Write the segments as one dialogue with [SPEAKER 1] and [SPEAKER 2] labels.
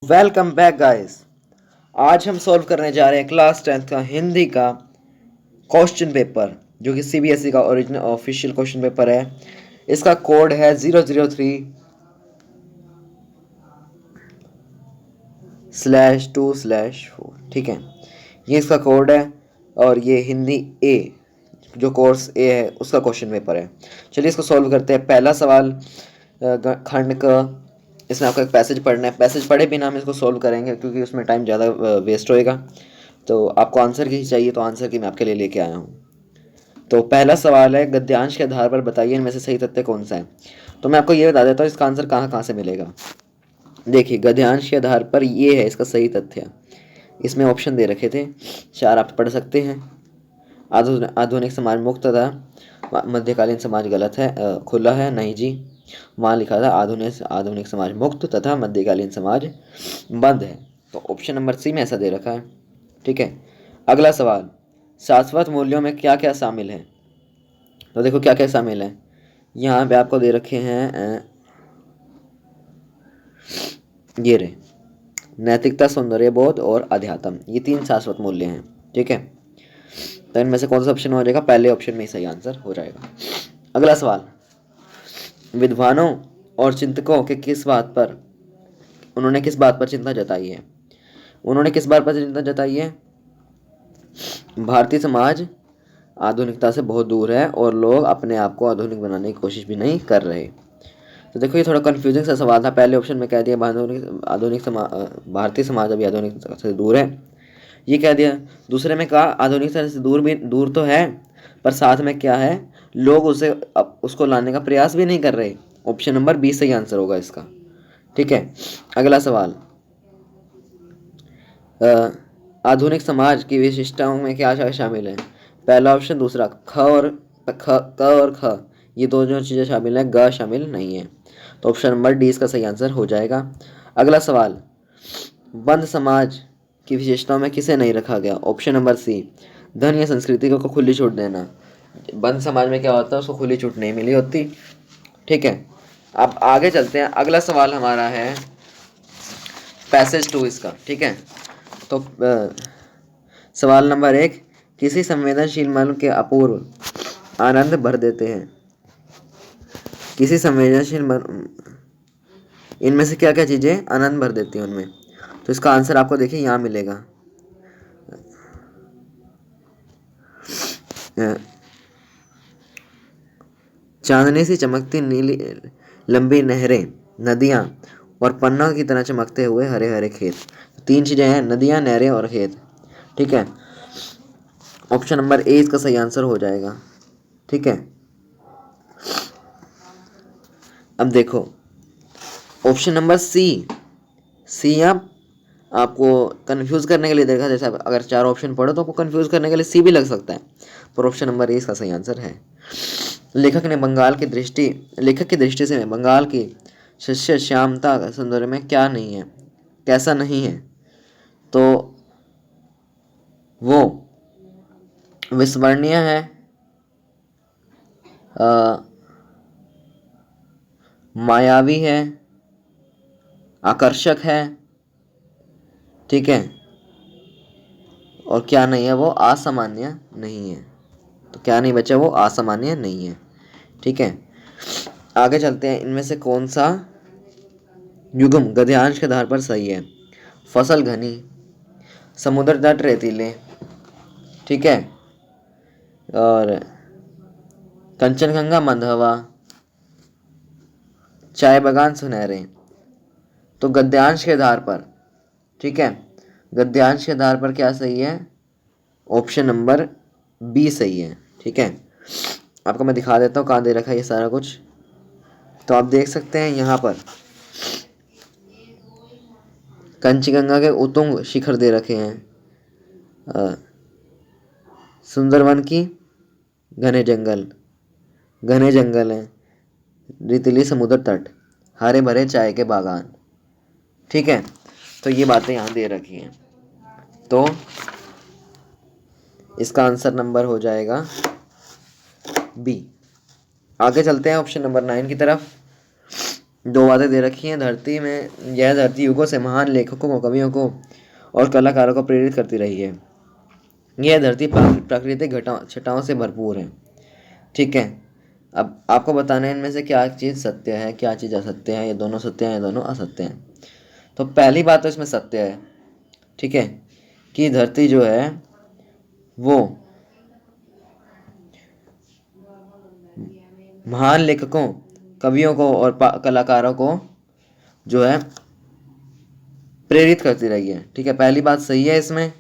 [SPEAKER 1] Welcome back guys. आज हम solve करने जा रहे हैं क्लास 10th का हिंदी का क्वेश्चन पेपर, जो कि सीबीएसई का ओरिजिनल ऑफिशियल क्वेश्चन पेपर है। इसका कोड है 003/2/4। ठीक है, ये इसका कोड है और ये हिंदी ए, जो कोर्स ए है, उसका क्वेश्चन पेपर है। चलिए इसको सॉल्व करते हैं। पहला सवाल खंड का, इसमें आपको एक पैसेज पढ़ना है। पैसेज पढ़े बिना हम इसको सॉल्व करेंगे क्योंकि उसमें टाइम ज़्यादा वेस्ट होएगा। तो आपको आंसर की चाहिए, तो आंसर की मैं आपके लिए लेके आया हूँ। तो पहला सवाल है, गद्यांश के आधार पर बताइए इनमें से सही तथ्य कौन सा है। तो मैं आपको ये बता देता हूँ इसका आंसर कहाँ कहाँ से मिलेगा। देखिए, गद्यांश के आधार पर ये है इसका सही तथ्य। इसमें ऑप्शन दे रखे थे, 4 आप पढ़ सकते हैं। आधुनिक समाज मुक्त था, मध्यकालीन समाज गलत है, खुला है, नहीं जी। वहाँ लिखा था आधुनिक समाज मुक्त तथा मध्यकालीन समाज बंद है। तो ऑप्शन नंबर सी में ऐसा दे रखा है। ठीक है, अगला सवाल, शाश्वत मूल्यों में क्या क्या शामिल है। तो देखो क्या क्या शामिल है। यहाँ पे आपको दे रखे हैं ये रहे, नैतिकता, सौंदर्य बोध और अध्यात्म, ये 3 शाश्वत मूल्य हैं। ठीक है, तो इनमें से कौन सा ऑप्शन हो जाएगा? पहले ऑप्शन में ही सही आंसर हो जाएगा। अगला सवाल, विद्वानों और चिंतकों के किस बात पर चिंता जताई है। उन्होंने किस बात पर चिंता जताई है? भारतीय समाज आधुनिकता से बहुत दूर है और लोग अपने आप को आधुनिक बनाने की कोशिश भी नहीं कर रहे। तो देखो, ये थोड़ा कंफ्यूजिंग सा सवाल था। पहले ऑप्शन में कह दिया भारतीय समाज अभी आधुनिकता से दूर है, ये कह दिया। दूसरे में कहा आधुनिकता से दूर तो है, पर साथ में क्या है, लोग उसको लाने का प्रयास भी नहीं कर रहे। ऑप्शन नंबर बी सही आंसर होगा इसका। ठीक है, अगला सवाल, आधुनिक समाज की विशिष्टताओं में क्या शामिल है। पहला ऑप्शन, दूसरा। क और ख, ये दो जो चीज़ें शामिल हैं, ग शामिल नहीं है। तो ऑप्शन नंबर डी इसका सही आंसर हो जाएगा। अगला सवाल, बंद समाज की विशेषताओं में किसे नहीं रखा गया। ऑप्शन नंबर सी, धन या संस्कृति को खुली छूट देना। बंद समाज में क्या होता है, उसको खुली छूट नहीं मिली होती। ठीक है, अब आगे चलते हैं। अगला सवाल हमारा है पैसेज 2 इसका। ठीक है, तो सवाल नंबर 1, किसी संवेदनशील मन के अपूर्व आनंद भर देते हैं। किसी संवेदनशील मन, इनमें से क्या क्या चीज़ें आनंद भर देती हैं उनमें। तो इसका आंसर आपको देखिए यहाँ मिलेगा। चांदनी सी चमकती नीली लंबी नहरें, नदियाँ और पन्ना की तरह चमकते हुए हरे हरे खेत। 3 चीज़ें हैं, नदियाँ, नहरें और खेत। ठीक है, ऑप्शन नंबर ए इसका सही आंसर हो जाएगा। ठीक है, अब देखो ऑप्शन नंबर सी आपको कंफ्यूज करने के लिए देखा, जैसे अगर 4 ऑप्शन पढ़ो तो आपको कंफ्यूज करने के लिए सी भी लग सकता है, पर ऑप्शन नंबर ए इसका सही आंसर है। लेखक की दृष्टि से बंगाल की शस्य श्यामता सौंदर्य में क्या नहीं है, कैसा नहीं है। तो वो विस्मरणीय है, मायावी है, आकर्षक है। ठीक है, और क्या नहीं है, वो असामान्य नहीं है। तो क्या नहीं बचा, वो असामान्य नहीं है। ठीक है, आगे चलते हैं। इनमें से कौन सा युग्म गद्यांश के आधार पर सही है। फसल घनी, समुद्र तट रेतीले, ठीक है, और कंचनगंगा मंधवा, चाय बागान सुनहरे। तो गद्यांश के आधार पर, ठीक है, गद्यांश के आधार पर क्या सही है? ऑप्शन नंबर बी सही है। ठीक है, आपको मैं दिखा देता हूँ कहाँ दे रखा है ये सारा कुछ। तो आप देख सकते हैं यहाँ पर कंचनगंगा के उत्तुंग शिखर दे रखे हैं, सुंदरवन की घने जंगल हैं, रेतीली समुद्र तट, हरे भरे चाय के बागान। ठीक है, तो ये बातें यहाँ दे रखी हैं। तो इसका आंसर नंबर हो जाएगा बी। आगे चलते हैं ऑप्शन नंबर 9 की तरफ। दो बातें दे रखी हैं। धरती में यह धरती युगों से महान लेखकों को, कवियों को और कलाकारों को प्रेरित करती रही है। यह धरती प्राकृतिक छटाओं से भरपूर है। ठीक है, अब आपको बताना है इनमें से क्या चीज़ सत्य है, क्या चीज़ असत्य है। ये दोनों सत्य हैं, ये दोनों असत्य हैं। तो पहली बात तो इसमें सत्य है, ठीक है, कि धरती जो है वो महान लेखकों, कवियों को और कलाकारों को जो है प्रेरित करती रही है। ठीक है, पहली बात सही है इसमें,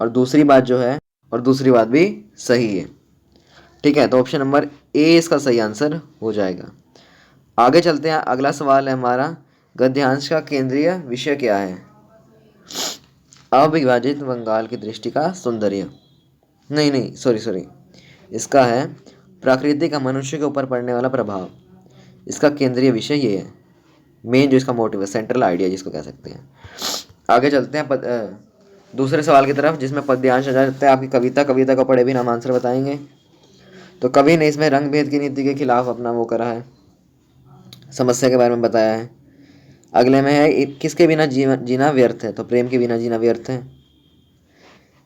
[SPEAKER 1] और दूसरी बात जो है, और दूसरी बात भी सही है। ठीक है, तो ऑप्शन नंबर ए इसका सही आंसर हो जाएगा। आगे चलते हैं, अगला सवाल है हमारा, गद्यांश का केंद्रीय विषय क्या है? अविभाजित बंगाल की दृष्टि का सौंदर्य। नहीं, सॉरी, इसका है प्रकृति का मनुष्य के ऊपर पड़ने वाला प्रभाव। इसका केंद्रीय विषय ये है, मेन जो इसका मोटिव है, सेंट्रल आइडिया जिसको कह सकते हैं। आगे चलते हैं दूसरे सवाल की तरफ, जिसमें पद्यांश आ जाता है। आपकी कविता को पढ़े भी नाम आंसर बताएंगे। तो कवि ने इसमें रंग भेद की नीति के खिलाफ अपना वो करा है, समस्या के बारे में बताया है। अगले में है किसके बिना जीना व्यर्थ है? तो प्रेम के बिना जीना व्यर्थ है।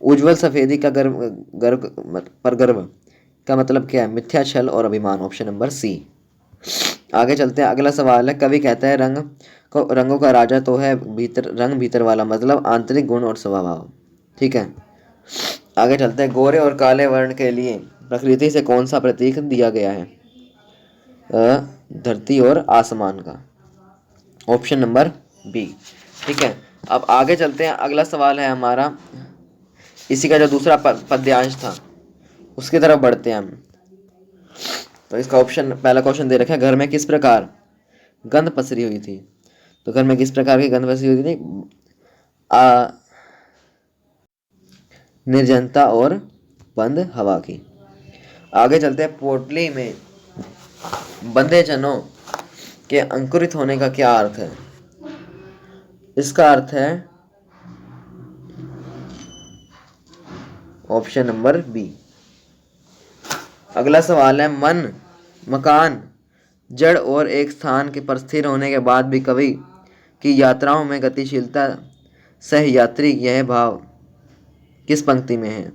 [SPEAKER 1] उज्जवल सफेदी का गर्व का मतलब क्या है? मिथ्या, छल और अभिमान। Option number C. आगे चलते हैं, अगला सवाल है, कवि कहता है रंगों का राजा तो है रंग भीतर वाला, मतलब आंतरिक गुण और स्वभाव। ठीक है, आगे चलते हैं, गोरे और काले वर्ण के लिए प्रकृति से कौन सा प्रतीक दिया गया है? धरती और आसमान का। Option number B. ठीक है, अब आगे चलते हैं, अगला सवाल है हमारा, इसी का जो दूसरा पद्यांश था उसकी तरफ बढ़ते हैं हम। तो इसका ऑप्शन, पहला क्वेश्चन दे रखा है, घर में किस प्रकार गंध पसरी हुई थी? तो घर में किस प्रकार की गंध पसरी हुई थी? निर्जनता और बंद हवा की। आगे चलते हैं, पोटली में बंधे चनों के अंकुरित होने का क्या अर्थ है? इसका अर्थ है ऑप्शन नंबर बी। अगला सवाल है, मन, मकान, जड़ और एक स्थान के पर स्थिर होने के बाद भी कवि की यात्राओं में गतिशीलता सहयात्री, यह भाव किस पंक्ति में है?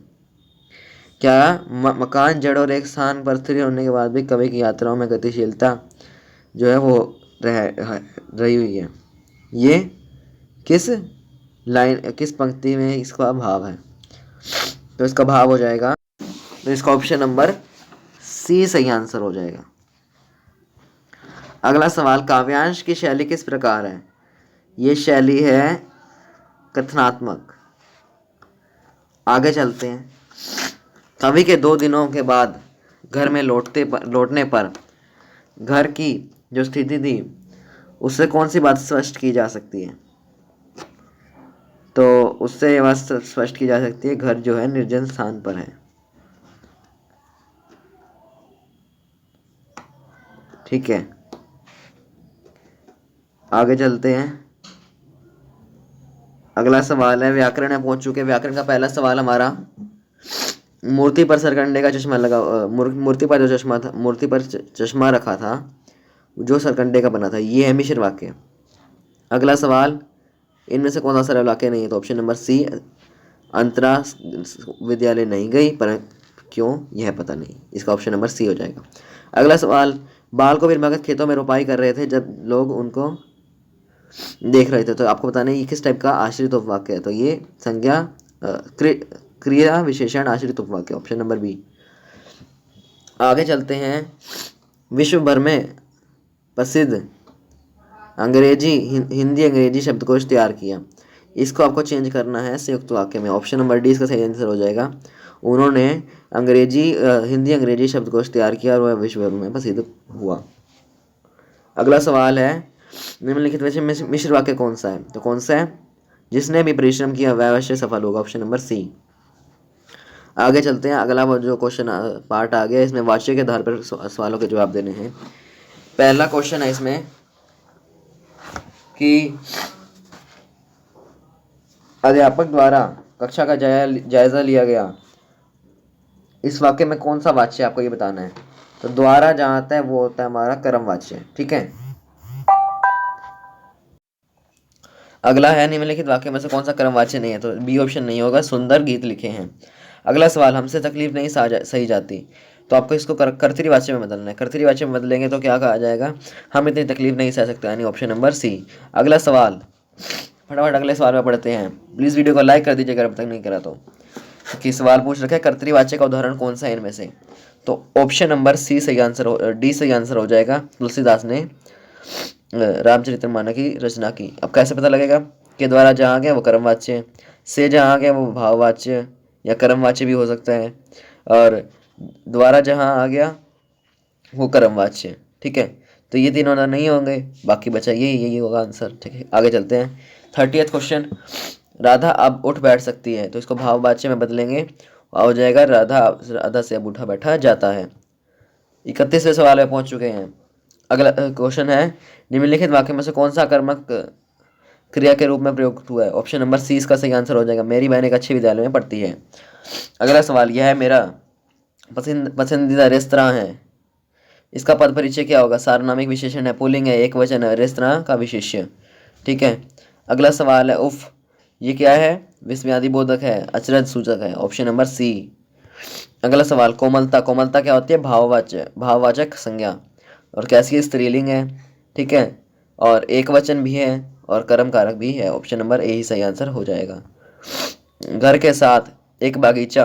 [SPEAKER 1] क्या मकान, जड़ और एक स्थान पर स्थिर होने के बाद भी कवि की यात्राओं में गतिशीलता जो है वो रही हुई है, ये किस किस पंक्ति में इसका भाव है? तो इसका भाव हो जाएगा, तो इसका ऑप्शन नंबर सी सही आंसर हो जाएगा। अगला सवाल, काव्यांश की शैली किस प्रकार है? ये शैली है कथनात्मक। आगे चलते हैं, कवि के 2 दिनों के बाद घर में लौटने पर घर की जो स्थिति थी उससे कौन सी बात स्पष्ट की जा सकती है? तो उससे ये बात स्पष्ट की जा सकती है, घर जो है निर्जन स्थान पर है। ठीक है, आगे चलते हैं, अगला सवाल है, व्याकरण में पहुंच चुके। व्याकरण का पहला सवाल हमारा, मूर्ति पर सरकंडे का चश्मा लगा, मूर्ति पर जो चश्मा था, मूर्ति पर चश्मा रखा था जो सरकंडे का बना था, ये है मिश्र वाक्य। अगला सवाल, इनमें से कौन सा सरल वाक्य नहीं है? तो ऑप्शन नंबर सी, अंतरा विद्यालय नहीं गई, पर क्यों यह पता नहीं। इसका ऑप्शन नंबर सी हो जाएगा। अगला सवाल, बाल को वीर भगत खेतों में रोपाई कर रहे थे जब लोग उनको देख रहे थे। तो आपको बताना है ये किस टाइप का आश्रित उपवाक्य है? तो ये संज्ञा क्रिया विशेषण आश्रित उपवाक्य। Option number B. आगे चलते हैं, विश्व भर में प्रसिद्ध हिंदी अंग्रेजी शब्दकोश तैयार किया। इसको आपको चेंज करना है संयुक्त वाक्य में। ऑप्शन नंबर डी इसका सही आंसर हो जाएगा। उन्होंने हिंदी अंग्रेजी शब्दकोश तैयार किया और वह विश्व भर में प्रसिद्ध हुआ। अगला सवाल है, निम्नलिखित में से मिश्र वाक्य कौन सा है? तो कौन सा है? जिसने भी परिश्रम किया वह अवश्य सफल होगा। Option number C. आगे चलते हैं, अगला वो जो क्वेश्चन पार्ट आ गया, इसमें वाच्य के आधार पर सवालों के जवाब देने हैं। पहला क्वेश्चन है इसमें कि अध्यापक द्वारा कक्षा का जायजा लिया गया, इस वाक्य में कौन सा वाच्य आपको ये बताना है? तो द्वारा जहाँ आता है वो होता है हमारा कर्मवाच्य। ठीक है, अगला है निम्नलिखित वाक्य में से कौन सा कर्मवाच्य नहीं है, तो बी ऑप्शन नहीं होगा, सुंदर गीत लिखे हैं। अगला सवाल, हमसे तकलीफ नहीं सही जाती, तो आपको इसको कर्तरी वाच्य में बदलना है। कर्तरी वाच्य में बदलेंगे तो क्या कहा जाएगा, हम इतनी तकलीफ नहीं सह सकते, यानी ऑप्शन नंबर सी। अगला सवाल, फटाफट अगले सवाल में पढ़ते हैं। प्लीज़ वीडियो को लाइक कर दीजिएगा अब तक नहीं करा तो। कि सवाल पूछ रखा है कर्तरीवाच्य का उदाहरण कौन सा है इनमें से, तो ऑप्शन नंबर सी सही आंसर डी सही आंसर हो जाएगा। तुलसीदास ने रामचरितमानस की रचना की। अब कैसे पता लगेगा, के द्वारा जहाँ आ गया वो कर्मवाच्य, से जहाँ आ गया वो भाववाच्य या कर्मवाच्य भी हो सकता है, और द्वारा जहाँ आ गया वो कर्मवाच्य। ठीक है, तो ये तीनों ना नहीं होंगे, बाकी बचा यही होगा आंसर। ठीक है, आगे चलते हैं। 30th क्वेश्चन, राधा अब उठ बैठ सकती है, तो इसको भाववाच्य में बदलेंगे, हो जाएगा राधा राधा से अब उठा बैठा जाता है। 31वें सवाल में पहुंच चुके हैं। अगला क्वेश्चन है, निम्नलिखित वाक्य में से कौन सा कर्मक क्रिया के रूप में प्रयुक्त हुआ है, ऑप्शन नंबर सी इसका सही आंसर हो जाएगा। मेरी बहन एक अच्छे विद्यालय में पढ़ती है। अगला सवाल, यह है मेरा पसंदीदा रेस्तरां है, इसका पद परिचय क्या होगा, सार्वनामिक विशेषण है, पुल्लिंग है, एक वचन है, रेस्तरां का विशेष्य। ठीक है, अगला सवाल है, उफ ये क्या है, विस्मयादि बोधक है, अचरज सूचक है, ऑप्शन नंबर सी। अगला सवाल, कोमलता, कोमलता क्या होती है, भाववाचक संज्ञा, और कैसी स्त्रीलिंग है। ठीक है, और एक वचन भी है और कर्म कारक भी है, ऑप्शन नंबर ए ही सही आंसर हो जाएगा। घर के साथ एक बागीचा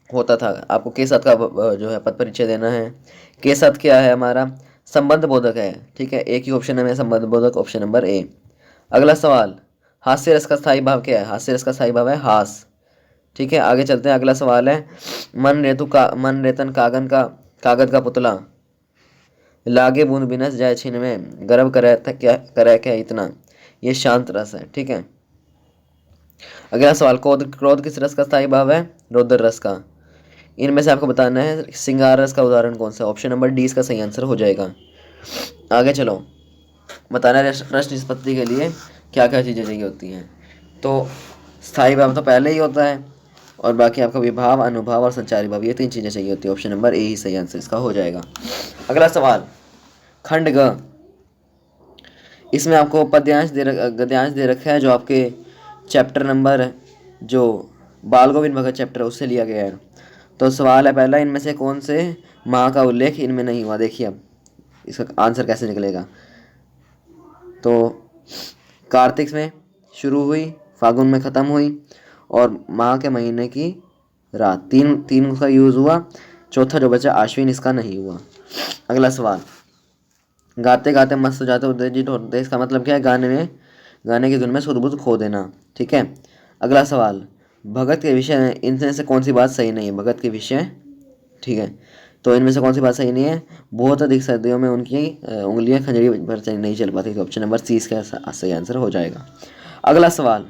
[SPEAKER 1] होता था, आपको के साथ का जो है पद परिचय देना है। के साथ क्या है हमारा, संबंध बोधक है। ठीक है, एक ही ऑप्शन है संबंध बोधक, ऑप्शन नंबर ए। अगला सवाल, हास्य रस का स्थायी भाव क्या है, हास्य रस का स्थायी भाव है हास। ठीक है, आगे चलते हैं। अगला सवाल है, मन रेतन कागद का पुतला, लागे बूंद बिनस जाए छीन में, गर्व करे क्या इतना, ये शांत रस है। ठीक है, अगला सवाल, क्रोध किस रस का स्थायी भाव है, रौद्र रस का। इनमें से आपको बताना है श्रृंगार रस का उदाहरण कौन सा, ऑप्शन नंबर डी इसका सही आंसर हो जाएगा। आगे चलो, बताना है रस निष्पत्ति के लिए क्या क्या चीज़ें चाहिए होती हैं। तो स्थायी भाव तो पहले ही होता है, और बाकी आपका विभाव, अनुभाव और संचारी भाव, ये 3 चीज़ें चाहिए होती है, ऑप्शन नंबर ए ही सही आंसर इसका हो जाएगा। अगला सवाल, खंड ग, इसमें आपको गद्यांश दे रखा है, जो आपके चैप्टर नंबर जो बाल गोविंद भगत चैप्टर उससे लिया गया है। तो सवाल है पहला, इनमें से कौन से माह का उल्लेख इनमें नहीं हुआ। देखिए अब इसका आंसर कैसे निकलेगा, तो कार्तिक में शुरू हुई, फागुन में ख़त्म हुई, और माह के महीने की रात, तीन उसका यूज़ हुआ, चौथा जो बचा आश्विन, इसका नहीं हुआ। अगला सवाल, गाते गाते मस्त हो जाते उत्तेजित होते, इसका मतलब क्या है, गाने की धुन में सुध बुध खो देना। ठीक है, अगला सवाल, भगत के विषय में इनमें से कौन सी बात सही नहीं है, भगत के विषय। ठीक है, तो इनमें से कौन सी बात सही नहीं है, बहुत अधिक सर्दियों में उनकी उंगलियां खंजरी पर नहीं चल पाती, तो ऑप्शन नंबर सी इसका सही आंसर हो जाएगा। अगला सवाल,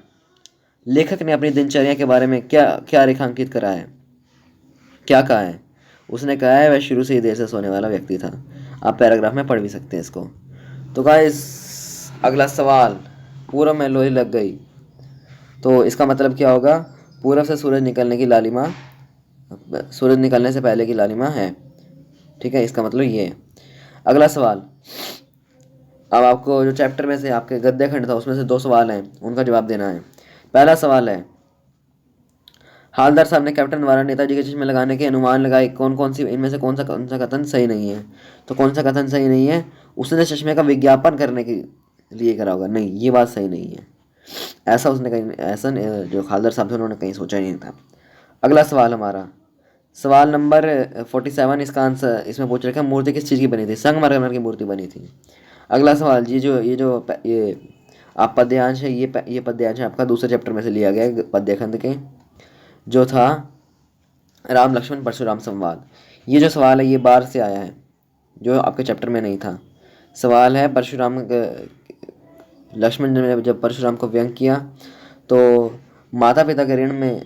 [SPEAKER 1] लेखक ने अपनी दिनचर्या के बारे में क्या क्या रेखांकित करा है, क्या कहा है, उसने कहा है वह शुरू से ही देर से सोने वाला व्यक्ति था। आप पैराग्राफ में पढ़ भी सकते हैं इसको। तो गाइस, अगला सवाल, पूरब में लोई लग गई, तो इसका मतलब क्या होगा, पूरब से सूरज निकलने की लालिमा, सूरज निकलने से पहले की लालिमा है। ठीक है, इसका मतलब ये है। अगला सवाल, अब आपको जो चैप्टर में से आपके गद्य खंड था उसमें से 2 सवाल हैं, उनका जवाब देना है। पहला सवाल है, हालदार साहब ने कैप्टन द्वारा नेताजी के चश्मे लगाने के अनुमान लगाए, कौन कौन सी इनमें से कौन सा कथन सही नहीं है। तो कौन सा कथन सही नहीं है, उसने चश्मे का विज्ञापन करने के लिए करा होगा, नहीं ये बात सही नहीं है, ऐसा उसने कहीं, ऐसा जो हालदार साहब थे उन्होंने कहीं सोचा ही नहीं था। अगला सवाल हमारा, सवाल नंबर 47, इसका आंसर इसमें पूछ रखा है, मूर्ति किस चीज़ की बनी थी, संगमरमर की मूर्ति बनी थी। अगला सवाल, ये आप पद्यांश है, ये पद्यांश है आपका दूसरे चैप्टर में से लिया गया है, पद्यखंड के, जो था राम लक्ष्मण परशुराम संवाद। ये जो सवाल है ये बाहर से आया है, जो आपके चैप्टर में नहीं था। सवाल है, लक्ष्मण ने जब परशुराम को व्यंग किया, तो माता पिता के ऋण में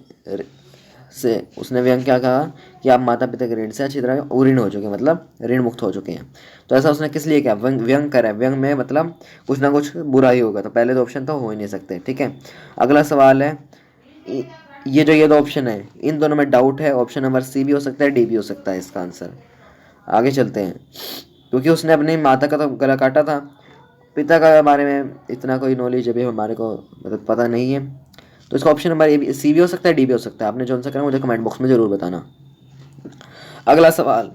[SPEAKER 1] से उसने व्यंग क्या कहा कि आप माता पिता के ऋण से अच्छी तरह उऋण हो चुके हैं, मतलब ऋण मुक्त हो चुके हैं। तो ऐसा उसने किस लिए किया, व्यंग करा है, व्यंग में मतलब कुछ ना कुछ बुरा ही होगा, तो पहले 2 ऑप्शन तो हो ही नहीं सकते। ठीक है, अगला सवाल है, ये 2 ऑप्शन है, इन दोनों में डाउट है, ऑप्शन नंबर सी भी हो सकता है, डी भी हो सकता है इसका आंसर। आगे चलते हैं, क्योंकि उसने अपनी माता का तो गला काटा था, पिता का बारे में इतना कोई नॉलेज अभी हमारे को मतलब पता नहीं है, तो इसका ऑप्शन नंबर ए सी भी हो सकता है, डी भी हो सकता है। आपने जो सा करना मुझे कमेंट बॉक्स में ज़रूर बताना। अगला सवाल,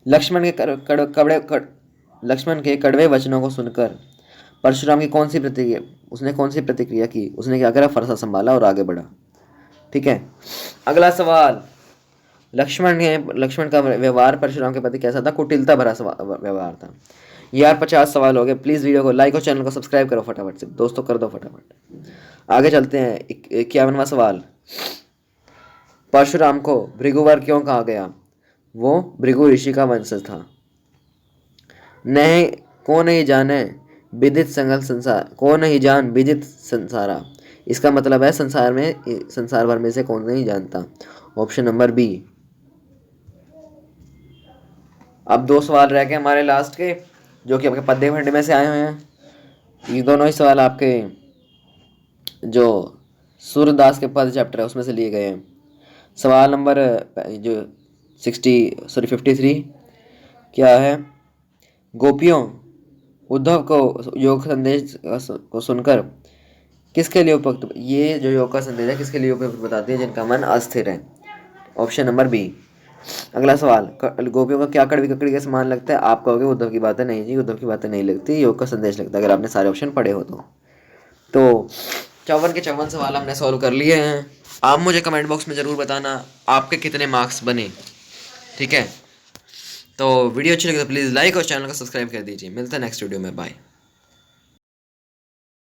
[SPEAKER 1] लक्ष्मण के लक्ष्मण के कड़वे वचनों को सुनकर परशुराम की कौन सी प्रतिक्रिया उसने कौन सी प्रतिक्रिया की? उसने क्या करा? फरसा संभाला और आगे बढ़ा। ठीक है। अगला सवाल, लक्ष्मण का व्यवहार परशुराम के प्रति कैसा था? कुटिलता भरा व्यवहार था। यार 50 सवाल हो गए। प्लीज़ वीडियो को लाइक और चैनल को सब्सक्राइब करो फटाफट से, दोस्तों कर दो फटाफट। आगे चलते हैं। 51वां सवाल, परशुराम को भृगुवर क्यों कहा गया? वो भृगु ऋषि का वंशज था। नहीं, को नहीं जाने विदित संगल संसार, को नहीं जान विदित संसारा। इसका मतलब है संसार भर में से कौन नहीं जानता। Option number B. अब 2 सवाल रह गए हमारे लास्ट के, जो कि आपके पद्य खंड में से आए हुए हैं। ये दोनों ही सवाल आपके जो सूरदास के पद चैप्टर है उसमें से लिए गए हैं। सवाल नंबर जो 53 क्या है? गोपियों उद्धव को योग संदेश को सुनकर किसके लिए उपयुक्त, ये जो योग का संदेश है किसके लिए उपयुक्त बताती है? जिनका मन अस्थिर है। Option number B. अगला सवाल, गोपियों का क्या कड़वी ककड़ी के समान लगता है? आप कहोगे उद्धव की बातें नहीं जी, उद्धव की बातें नहीं लगती, योग का संदेश लगता है, अगर आपने सारे ऑप्शन पढ़े हो तो 54 के 54 सवाल हमने सॉल्व कर लिए हैं। आप मुझे कमेंट बॉक्स में ज़रूर बताना आपके कितने मार्क्स बने। ठीक है, तो वीडियो अच्छी लगी तो प्लीज़ लाइक और चैनल को सब्सक्राइब कर दीजिए। मिलते हैं नेक्स्ट वीडियो में, बाय।